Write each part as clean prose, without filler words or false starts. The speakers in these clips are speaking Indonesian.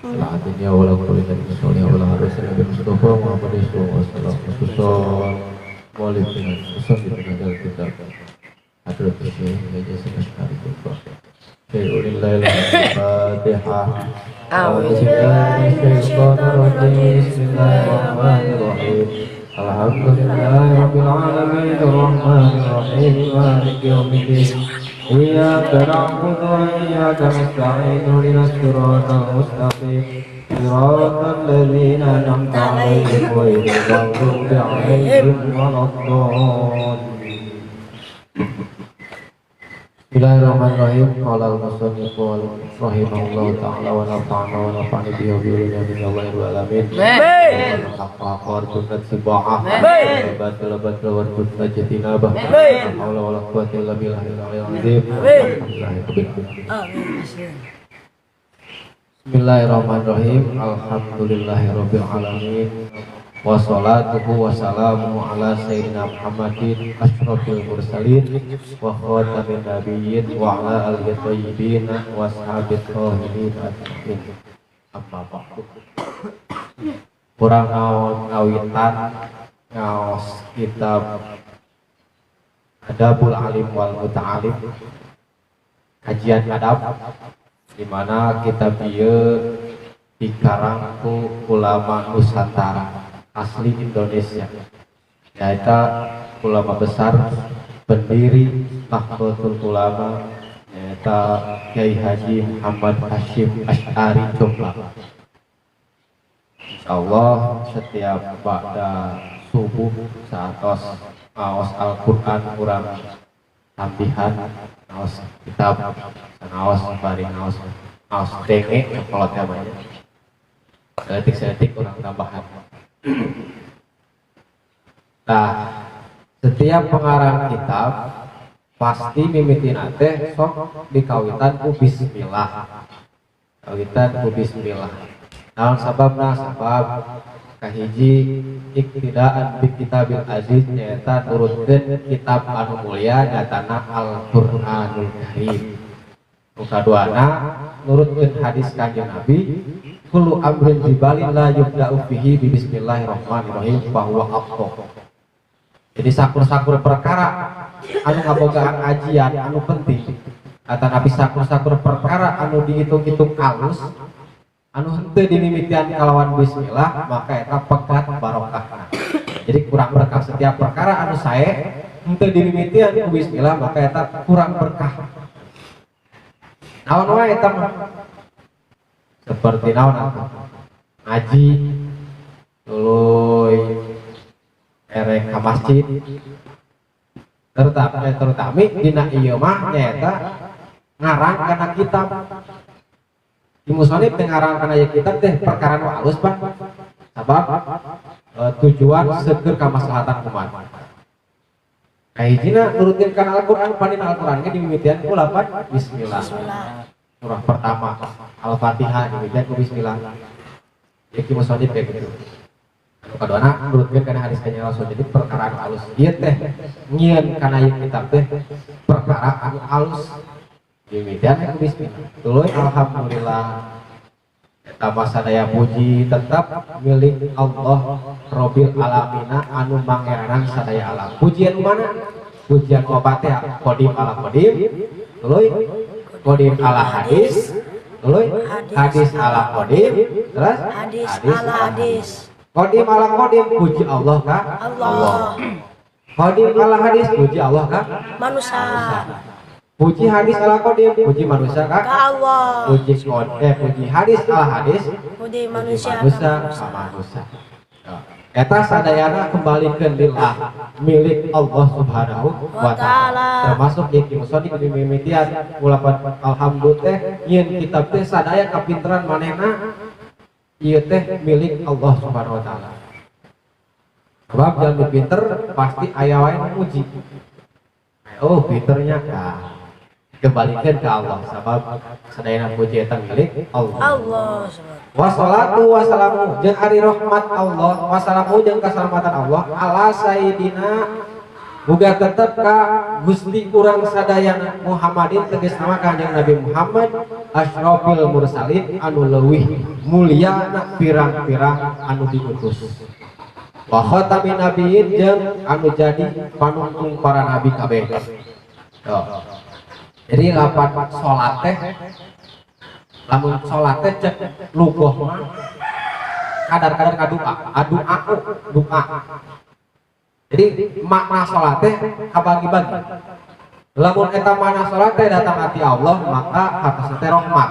العادية ولا كل الإنسان ولا رسول المصطفى محمد صلى الله عليه وسلم خصوصا مؤلفنا مصنف هذا الكتاب حضرة الشيخ يجزي أشكال الكفر شيء لله الفاتحة أعوذ بالله من الشيطان الرجيم بسم الله الرحمن الرحيم الحمد لله رب العالمين الرحمن الرحيم مالك يوم الدين إياك نعبد وإياك نستعين اهدنا الصراط المستقيم صراط الذين أنعمت عليهم غير المغضوب عليهم ولا الضالين Bismillahirrahmanirrahim. Qala al-musannif rahimahullahu ta'ala wa nafa'ana wa nafa'ani bihi wa bihi min Allahi wa alamin. Amin. Haqqa sunnat sibahah. Batil batil wa sunnat jatinabah. La haula wa la quwwata illa billahil azim. Bismillahirrahmanirrahim. Alhamdulillahirabbil alamin. Wassalatuhu wassalamu ala sayyidina Muhammadin asyrafil mursalin wa khatamin nabiyyin wa ala alihi thayyibin wa ashabihi tahirin ajmain. Amma ba'du. Kurang ngawitan ngaos kitab Adabul Alim wal Muta'alim, kajian adab, di mana kitab ieu dikarang ku ulama Nusantara asli Indonesia, yaitu ulama besar pendiri Nahdlatul Ulama, yaitu Kiai Haji Muhammad Hasyim Asy'ari Jombang. Insyaallah setiap pada subuh saatos ngaos Al-Qur'an kurang tambihan ngaos kitab ngaos bari ngaos denge kalau temanya sedetik kurang tambahan. Nah, setiap pengarang kitab pasti mimitina teh sok dikawitan ku bismillah. Kawitan ku bismillah. Naon sababna? Sabab kahiji iktidaan bi kitabil aziz nyaeta turutkeun kitab anu mulia nyatana Al-Qur'anul Karim. Nu kaduana nurutkeun hadis Kanjeng Nabi, kullu amrin dibalin la yubda'u fihi bi bismillahirrahmanirrahim bahwa afdal. Jadi sakur-sakur perkara anu ngabogaan ajian anu penting kata Nabi, sakur-sakur perkara anu dihitung-hitung alus anu henteu dimimitian kalawan bismillah maka eta pekat barokahna. Jadi kurang berkah. Setiap perkara anu sae henteu dimimitian ku bismillah maka eta kurang berkah. Naon wae eta seperti naon ngaji tuluy erek ka masjid terutama dina ieu mah nyaeta ngarang kana kitab di musonif teh ngarang kana ieu kitab teh perkara nu alus Pak, sabab tujuan seukeur kamaslahatan umat. Kahijina nurutin kana Al-Qur'an, panina Al-Qur'an ge dimimitian ku lapan bismillah. Surah pertama Al-Fatihah dimimitian ku bismillah. Iki musonif kayak gitu. Kadoana nurutkeun kana hadis Kanjeng Rasul. Jadi perkara anu alus ieu teh nyieun kana ieu kitab teh perkara anu alus dimimitian ku bismillah. Tuluy alhamdulillah eta sadaya puji tetap milik Allah Rabbil Alamin anu mangeranan sadaya alam. Pujian mana? Pujian Fatihah, qadim ala qadim, tuluy qadim ala hadis, tuluy hadis ala qadim, terus hadis ala hadis. Qadim ala qadim puji Allah ka Allah. Qadim ala hadis puji Allah ka manusia. Puji hadis ala qadim puji manusia ka Allah. Puji hadis ala hadis puji manusia ka manusia. Eta sadayana kembalikan lillah milik Allah Subhanahu wa ta'ala. Termasuk yang musonif dimimitian ulapan alhamdulillah teh yen kitab teh sadaya kapinteran manehna ieu teh milik Allah Subhanahu wa ta'ala. Sebab jalmi pinter pasti aya wae nu muji. Oh, pinternya ka kembalikan ke Allah sebab sadayana puji eta milik Allah. Wassalatu wassalamu jeung ari rahmat Allah, wassalamu jeung kasalamatan Allah ala sayyidina Muga tetep ka Gusti urang sadayana Muhammadin tegas nama Kanjeng Nabi Muhammad asyrafil mursalin anu leuwih mulia na pirang-pirang anu diutus wa khatamin nabiyyin jeung anu jadi panungtung para nabi kabeh. Jadi lapan salat teh lamun salat teh cek lugoh mah kadar-kadar kadoa doa. Jadi makna salat teh kabagi-bagi. Lamun eta makna salat teh datang hati Allah maka hartosna teh rahmat.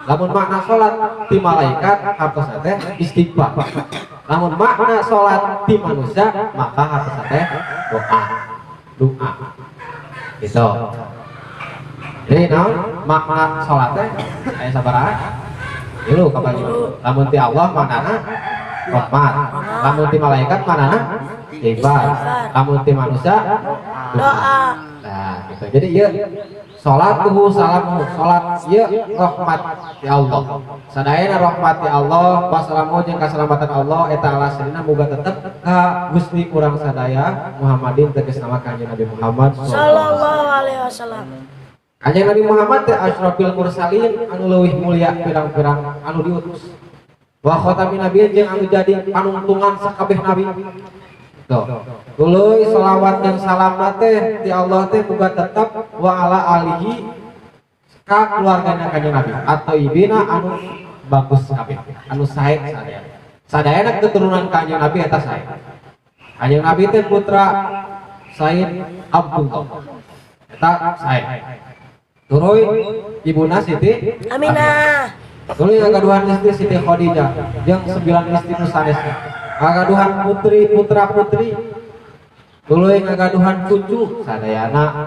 Lamun makna salat ti malaikat hartosna teh istighfar. Lamun makna salat ti manusia maka hartosna teh doa. Gitu. Jadi makna salat teh aya sabaraha? Ilu kabagi. Lamun ti Allah maknana rahmat. Lamun ti malaikat maknana istighfar. Lamun ti manusia doa. Nah, gitu. Jadi ieu salatuhu salamu salat ieu rahmat ti Allah. Sadayana rahmat ti Allah wasalamu jeung kaselamatan Allah eta alasna muga tetep ka Gusti urang sadaya Muhammadin tegas nama Kanjeng Nabi Muhammad sallallahu alaihi wasallam. Kanjeng Nabi Muhammad teh asyrafil mursalin anu leuwih mulia pirang-pirang anu diutus. Wa khatamin nabiyyin jeung anu jadi panungtungan sakabeh nabi. Tuh. Tuluy selawat dan salam teh ti Allah teh muga tetep wa ala alihi ka keluargana Kanjeng Nabi atau ibina anu bagus kabeh, anu sae sadayana. Sadayana keturunan Kanjeng Nabi eta sae. Kanjeng Nabi teh putra Said Abdullah. Eta sae. Tuluy ibuna Siti Aminah. Tuluy ngagaduhan istri Siti Khadijah jeung 9 istri nu sanesna. Ngagaduhan putri putra putri. Tuluy ngagaduhan cucu sadayana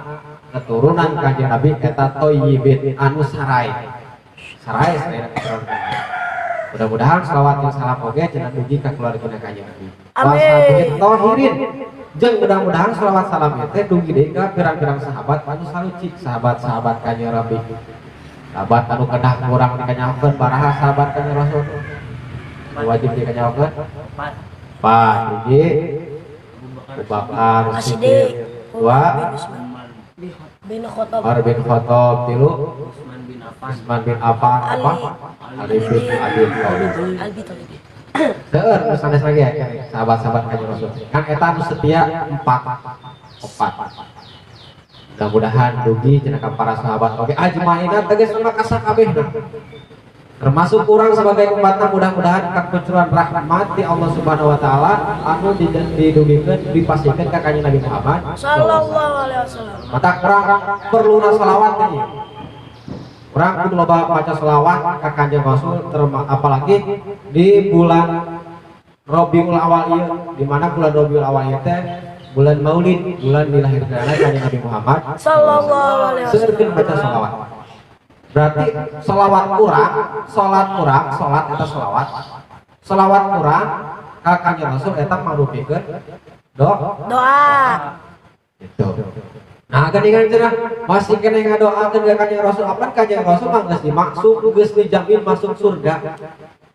keturunan Kanjeng Nabi eta thayyibin anu sarai sadayana keturunan. Mudah-mudahan selawat jeung salam oge cenah dugi ka keluarga Kanjeng Nabi. Amin. Tahirin jeung mudah-mudahan selawat salam teh dugi deui ka pirang-pirang sahabat anu saluci, sahabat-sahabat Kanjeng Nabi. Sahabat anu kedah kurang dikanyakeun baraha sahabat Kanjeng Rasul. Wajib dikanyakeun 4 hiji Abu Bakar Siddiq 2 Umar bin Khattab 3 Utsman bin Affan Ali bin Abi Thalib. Seueur sanes lagi ya sahabat-sahabat Kanjeng Rasul. Kan eta anu setia 4. Mudah-mudahan dugi cenah ka para sahabat oge ajmaina tegas nama kasakabehna. Termasuk kurang sebagai umatnya mudah-mudahan kakucuran rahmat di Allah Subhanahu wa taala anu didugikeun dipasikeun ka Kanjeng Nabi Muhammad sallallahu alaihi wasallam. Mata kurang perluna selawat ieu. Kurang kudu loba maca selawat ka Kanjeng Rasul apalagi di bulan Rabiul Awal ieu, di mana bulan Rabiul Awal ieu teh bulan Maulid, bulan dilahirkanna Kanjeng Nabi Muhammad sallallahu alaihi wasallam. Seueurkeun baca selawat. Berarti selawat kurang, salat eta selawat kurang ka Kanjeng Rasul eta mangrupikeun doa. Gitu. Nah, geuningan cenah masih kene ngadoakeun ka Kanjeng Rasul apa Kanjeng Rasul mah geus dimaksud geus dijamin masuk surga.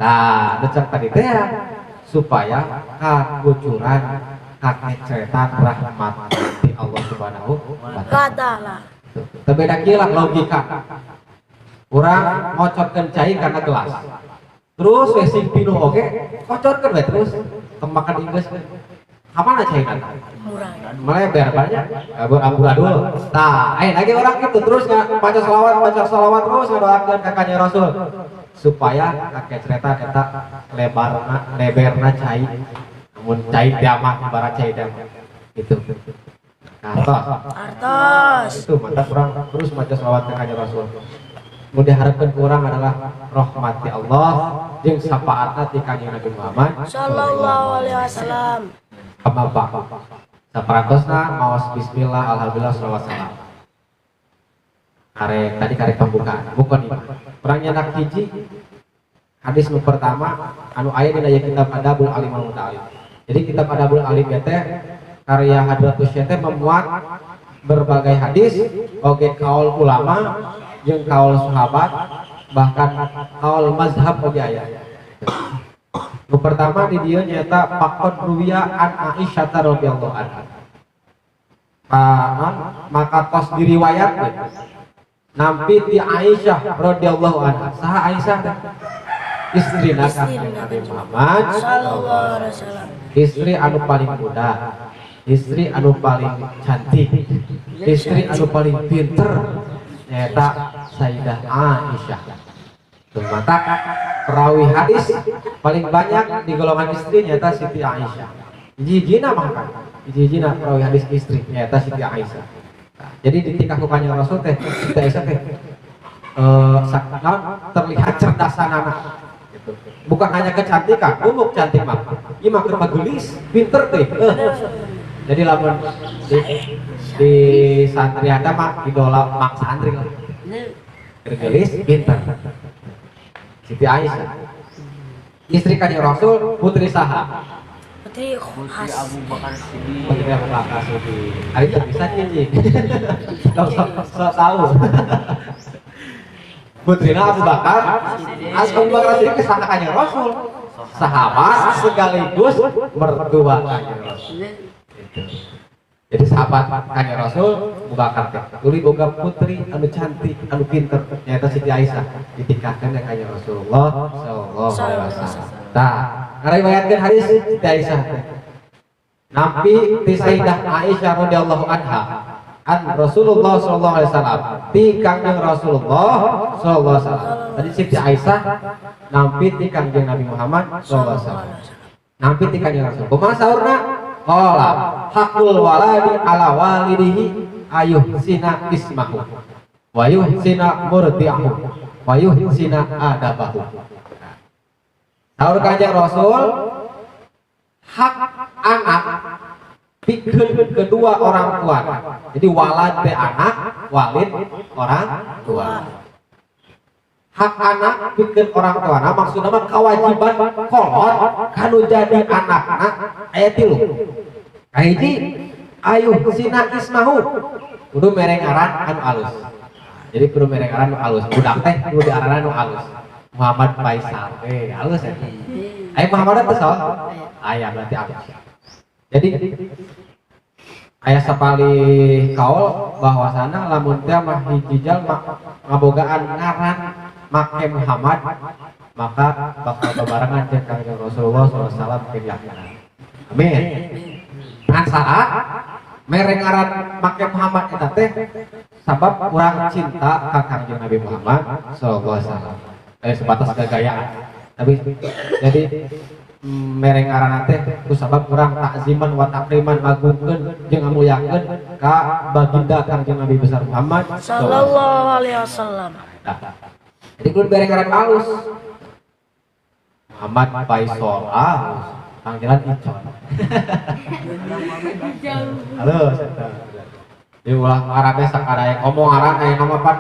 Nah, decak tadi teh supaya kakucuran kakecetan rahmat di Allah Subhanahu wa taala. Teu beda kieu lah logika. Urang ngocotkeun cai karena gelas. Terus we sing pinu oge ngocotkeun we terus temakan inggeus. Kamana caina? Murah. Melebar banyak. Amburadul. Tah, aya lagi orang gitu terus baca selawat terus ngadoakeun ka Kanjeng Rasul supaya kakecetan eta lebarna cai. Mun cai diamah ibarat cai diamah. Gitu. Artos. Itu mantap kurang terus baca selawat ka Kanjeng Rasul. Mun diharapkeun kurang adalah rahmat Allah jeung syafaatna ti Kanjeng Nabi Muhammad sallallahu alaihi wasallam. Apa? Saparantosna maos bismillah alhamdulillah shalawat salam. Kare pembukaan. Bukan ieu. Urang nyandak hiji hadis nu pertama anu aya dina kitab Adabul Alim al Muta'allim. Jadi kitab Adabul Alim teh karya Hadratus Syekh teh memuat berbagai hadis oge kaul ulama jeung kaul sahabat bahkan kaul mazhab oge aya. Nu pertama di dieu nyaeta faqad ruwiya an Aisyah radhiyallahu anha. maka tos diriwayatkeun nampi ti Aisyah radhiyallahu anha. Saha Aisyah teh? Istrina Kanjeng Nabi Muhammad sallallahu alaihi wasallam. Istri anu paling muda, istri anu paling cantik, istri anu paling pinter nyaeta Sayyidah Aisyah. Mata perawi hadis paling banyak di golongan istri nyaeta Siti Aisyah. Hiji-hijina mah kan. Hiji-hijina perawi hadis istri nyaeta Siti Aisyah. Jadi di tingkah Kanjeng Rasul teh Siti Aisyah teh terlihat cerdasanana gitu. Bukan hanya kecantikan, umuk cantik mah. Ieu mah keur magelis, pinter teh. Jadi lamun di santri ada mah idola mak santri lah. Gelis, pinter. Siti Aisyah. Istri Kanjeng Rasul putri saha? Putri Abu Bakar Siddiq. Putri Abu Bakar Siddiq. Ari teh bisa cicing. Sok tahu. Putrina Abu Bakar, Abu Bakar Siddiq kesana Kanjeng Rasul. Sahabat sekaligus mertua Kanjeng Rasul. Jadi sahabat Kanjeng Rasul Abu Bakar teh tuluy boga putri anu cantik, anu pinter nyaeta Siti Aisyah ditikahkeun ka Kanjeng Rasulullah sallallahu alaihi wasallam. Tah, ngariwayatkeun hadis Siti Aisyah teh. Nampi ti Sayyidah Aisyah radhiyallahu anha an Rasulullah sallallahu alaihi wasallam ti Kanjeng Rasulullah sallallahu alaihi wasallam. Tadi Siti Aisyah nampi ti Kanjeng Nabi Muhammad sallallahu alaihi wasallam. Nampi ti Kanjeng Rasul. Kumaha saurna? Qala haqqul waladi ala walidihi ayuhsina ismahu wa yuhsina murdi'ahu wa yuhsina adabahu. Saur Kanjeng Rasul, hak anak pikeun kedua orang tua. Jadi walad teh anak, walid orang tua. Hak anak pikeun orang tua. Nah, maksudna mah kewajiban kolot kanu jadi anakna aya 3. Kahiji ayuhsina ismahu. Kudu mere ngaran anu alus. Jadi kudu mere ngaran anu alus. Budak teh kudu diaranan anu alus. Muhammad Faisal. Alus ya. Aya Muhammad teh saha? Aya berarti alus. Jadi aya sapali kaul bahwasana lamun teh mah hiji jalma ngabogaan ngaran make Muhammad maka bakal bebarengan jeung Kanjeng Rasulullah SAW keyakinan. Amin. Ngan saat mere ngaran make Muhammad eta teh sabab urang cinta ka Kanjeng Nabi Muhammad sallallahu alaihi wasallam. Sebatas gagayaan. Tapi jadi mere ngaran teh ku sabab urang takziman wa takriman ngagungkeun jeung ngamuliakeun ka baginda Kanjeng Nabi besar Muhammad sallallahu alaihi wasallam. Jadi kudu mere ngaran alus. Muhammad Faisal panggilan Icon. Halo, di ulah ngaran teh sakadaya ngomong ngaran aya nama pan.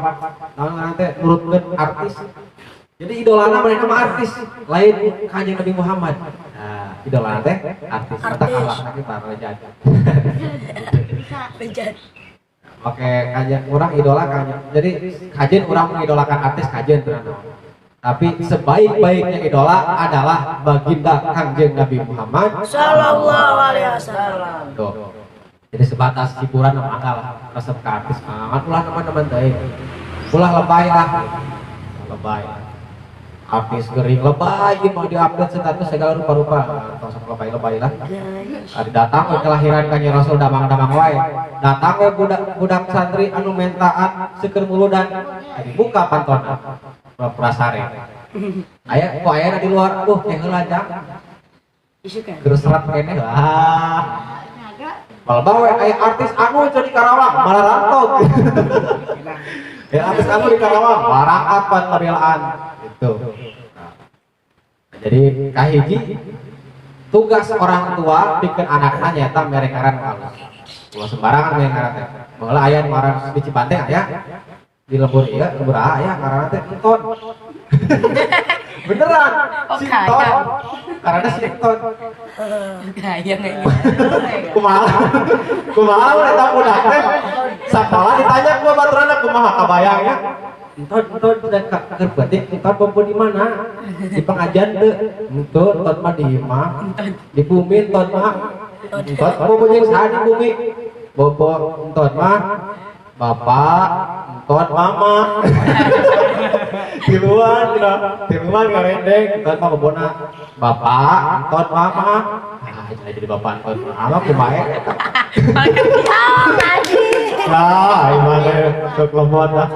Ngaran teh nurutkeun artis. Jadi idolana mereka mah artis, lain Kanjeng Nabi Muhammad. Nah, idolana teh artis. Kata kalahna kita rejat. Rejat. Oke, kajian orang idola kajian. Jadi kajian orang mengidolakan artis kajian tenan. Tapi sebaik-baiknya idola adalah baginda Kanjeng Nabi Muhammad sallallahu alaihi wasallam. Tuh. Jadi sebatas hiburan mah lah resep ka artis. Ulah teman-teman teh. Ulah lebay lah. Lebay. Artis gering lebay mau diupdate status segala rupa-rupa. Tong lebay-lebay lah. Ada datang ke kelahiran Kanjeng Rasul damang-damang wae. Datang we budak santri anu mentaan seukeur muludan. Dibuka pantona. Prasare. Aya kok aya di luar. Teh heula jang. Isukan. Geus serat kene. Balba we aya artis anu jadi Karawang malah rantau. Ya artis anu di Karawang barang apa pembelaan itu. Jadi kahiji tugas orang tua bikin anaknya nyata mere ngaran alus. Ulah sembarangan mere ngaran teh. Baheula aya nu ngaran di Cipante aya. Di lembur ieu lembur aya ngaran teh Sinton. Beneran. Sinton. Karena Sinton. Gaya nggak Kumaha? Kumaha eta budak teh? Sapalah ditanya gua baturana kumaha kabayangnya. Entot dan keur berarti entot popo di mana? Di pengajian teu. Entot mah di imah. Di bumi entot mah. Entot popo jeung saha di bumi? bobo entot mah bapak entot mama di luar ngarendeng entot mah bobona bapak entot mama jadi bapak entot mama kumaha nah gimana sok lemot lah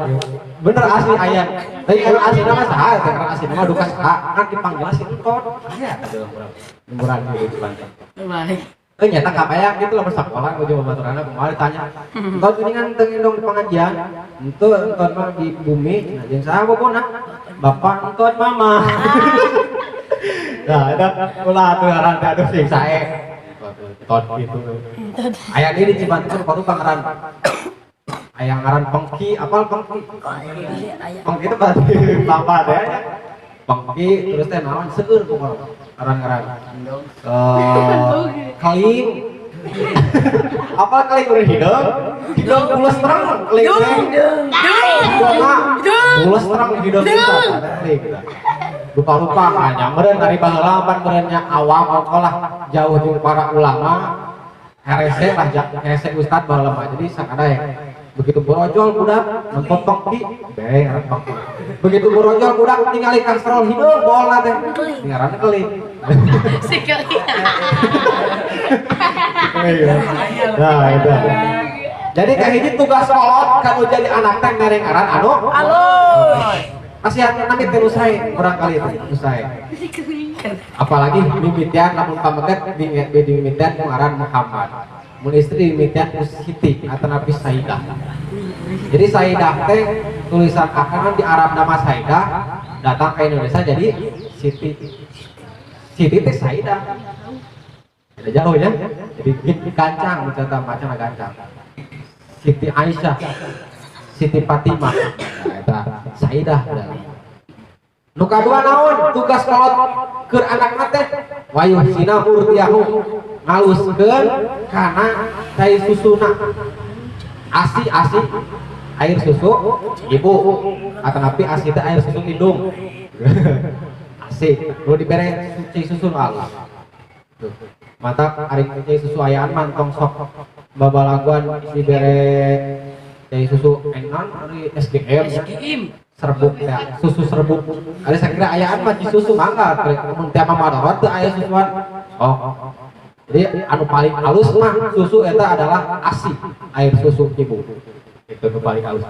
bener asli ayat tapi kalau asli nama saha karena asli nama duka saha kan dipanggil si entot aya ada umuran gitu banteng Baik. nyata kapayang gitu lah bersekolah gue coba baturana kemarin tanya entot ini kan tengin dong di pengajian itu entot mah di bumi nah jeung saha bobona bapak entot mama nah ada ulah tuh ngaran teh aduh sing sae entot gitu aya di Cibanten baru pangeran aya ngaran Pengki apal Pengki Pengki itu berarti bapak teh Pengki terus teh naon seueur pokokna ngaran-ngaran kaling apa kaling udah hidung pulas terang kaling pulas terang hidung kita rupa-rupa hanya meren dari baheula pan merennya awam alkolah jauh jeung para ulama herese lah herese ustad baheula mah jadi sakadaya begitu borojol budak nonton Pengki bae ngaran Pengki begitu borojol budak ningali kastrol hidung bola teh ngaranna keling Si keling. nah itu jadi kayak hiji tugas kolot kamu jadi anak teh mere ngaran anu kasihan nami teh usai barangkali itu usai apalagi mimitian lamun pameket di mimitian ngaran Muhammad mun istri mimitian Siti atau Nabi Saidah jadi Saidah teh tulisan akan di Arab nama Saidah datang ke Indonesia jadi Siti teh Saidah ada jauh ya jadi gancang mencatat macam gancang Siti Aisyah Siti Fatimah nah eta Saidah nu kadua naon tugas kolot keur anak teh wayuh sina urtiahu ngaluskeun kana cai susuna asi air susu ibu atau napi asi teh air susu indung asi nu dibere cai susu alus mata ari cai susu ayaan mantong sok babalaguan dibere cai susu enan ari SGM serbuk ya susu serbuk ada saya kira ayaan mah susu mangga mun teh mah madorot teu aya susuan oh jadi anu paling halus mah susu eta adalah ASI air susu ibu itu nu paling halus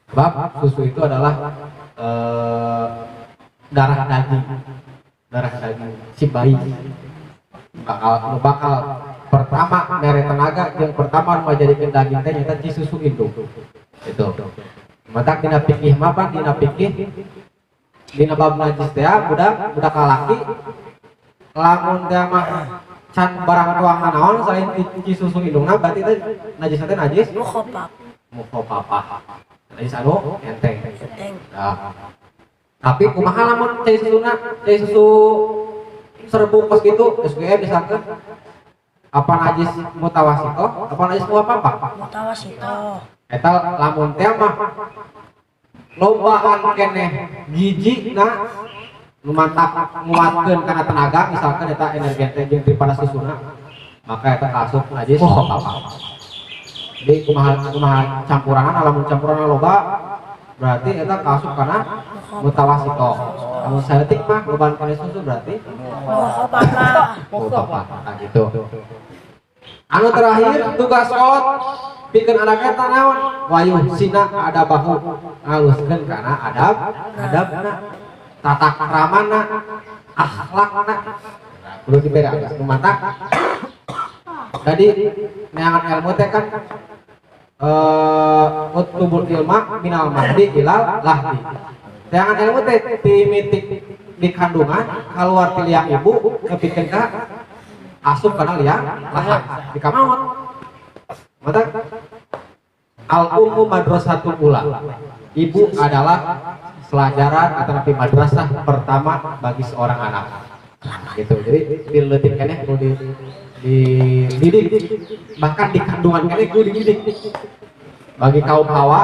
sebab susu itu adalah darah daging si bayi bakal pertama mere tenaga yang pertama menjadikan daging teh nyata ci susu indung itu mata dina pikih mah pan dina pikih dina bab najis teh budak kalaki lamun teh mah can barang tuang naon selain ci susu indungna berarti teh najis teh najis mukhafafah najis anu enteng nah tapi kumaha lamun cai susu serbuk pas gitu SGM misalkan apa najis mutawasito apa najis mukhafafah Mutawasito. eta lamun teh mah lombaan keneh giji na mantap nguatkeun kana tenaga misalkan eta energi teh jeung daripada susuna maka eta kasuk najis apa-apa. Jadi kumaha campuranna lamun campuranna loba berarti eta kasuk kana mutawasito. Lamun saeutik mah lobaan kana susu berarti apa gitu. Anu terakhir tugas kolot bikin anak eta naon wayuh sina ada bahu ngaluskeun kana adabna tata kramana akhlakna kudu dibere agak mata tadi neangan ilmu teh kan utubul ilma minal mahdi ilal lahdi neangan ilmu teh timitik di kandungan keluar ti liang ibu kepikeun ka asup kana liang lahat di kamaot mata al-ummu madrasatul ula ibu adalah pelajaran atau nabi madrasah pertama bagi seorang anak gitu jadi diletik keneh kudu dididik bahkan di kandungan keneh kudu dididik bagi kaum hawa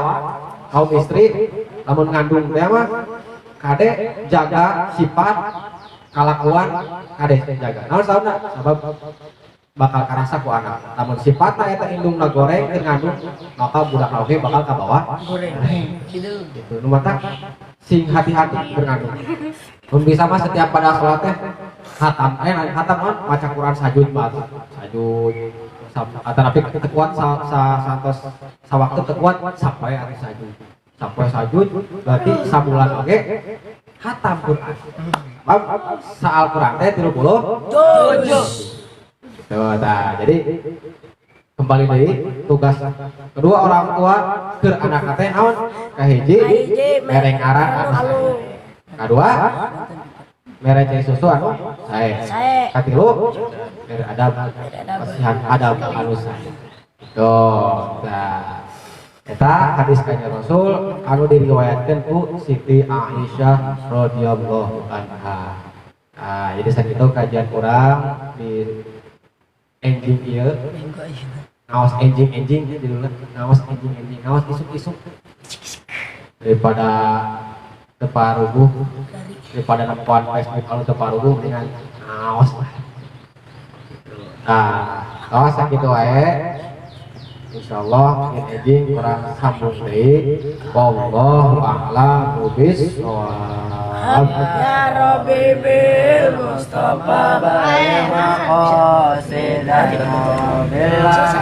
kaum istri lamun ngandung teh mah kade jaga sifat kalakuan kade jaga naon sababna sabab bakal karasa ku anak. Namun sifatna eta indungna goreng teu ngandung maka budak oge bakal kabawa Goreng. Gitu. gitu. Nu mata sing hati-hati berngandung. Mun bisa mah setiap pada salat teh khatam khatam kan maca Quran sajud batu. Sajud tapi teu kuat santos sawaktu teu kuat sampai ari sajud. Sampai sajud berarti sabulan oge khatam Quran. Sa Al-Quran teh 30 juz. Tuh, nah, jadi kembali deui tugas kedua orang tua keur anak teh naon kahiji mereng aran anu kadua mere cai susu anu sae katilu mere adab kasihan adab anu sae tuh nah eta hadis kanjeng Rasul anu diriwayatkeun ku Siti Aisyah radhiyallahu anha. Nah, jadi sakitu kajian urang di enjing ieu ngaos enjing judulna ngaos enjing ngaos isuk-isuk daripada teparuguh daripada nempoan Facebook kalau teparuguh dengan ngaos ngaos sakitu wae insyaallah enjing kurang sambung deui wallahu a'lam bishawab. Ya Rabbi bil Mustafa baik maqasidana billah